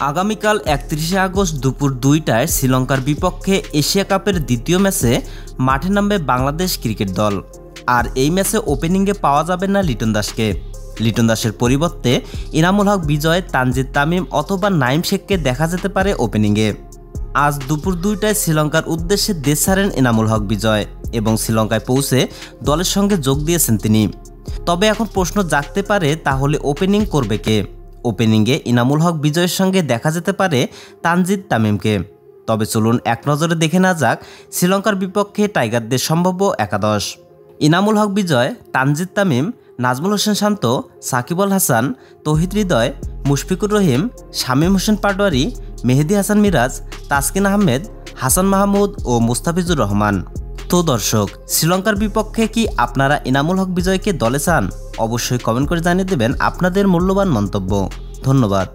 আগামীকাল ৩১শে আগস্ট দুপুর ২টায় শ্রীলঙ্কার বিপক্ষে এশিয়া কাপের দ্বিতীয় ম্যাচে মাঠে নামবে বাংলাদেশ ক্রিকেট দল। আর এই ম্যাচে ওপেনিংয়ে পাওয়া যাবে না লিটন দাসকে। লিটন দাসের পরিবর্তে ইনামুল হক বিজয়, তানজিদ তামিম অথবা নাইম শেখকে দেখা যেতে পারে ওপেনিংয়ে। আজ দুপুর ২টায় শ্রীলঙ্কার উদ্দেশ্যে দেশ ছাড়েন ইনামুল হক বিজয় এবং শ্রীলঙ্কায় পৌঁছে দলের সঙ্গে যোগ দিয়েছেন তিনি। তবে এখন প্রশ্ন জাগতে পারে, তাহলে ওপেনিং করবে কে? ওপেনিংয়ে ইনামুল হক বিজয়ের সঙ্গে দেখা যেতে পারে তানজিদ তামিমকে। তবে চলুন এক নজরে দেখে না যাক শ্রীলঙ্কার বিপক্ষে টাইগারদের সম্ভাব্য একাদশ। ইনামুল হক বিজয়, তানজিদ তামিম, নাজমুল হোসেন শান্ত, সাকিব আল হাসান, তৌহিদ হৃদয়, মুশফিকুর রহিম, শামীম হোসেন পাটোয়ারি, মেহেদী হাসান মিরাজ, তাসকিন আহমেদ, হাসান মাহমুদ ও মুস্তাফিজুর রহমান। তো দর্শক, শ্রীলঙ্কার বিপক্ষে কি আপনারা ইনামুল হক বিজয়কে দলে চান? অবশ্যই কমেন্ট করে জানিয়ে দেবেন আপনাদের মূল্যবান মন্তব্য। ধন্যবাদ।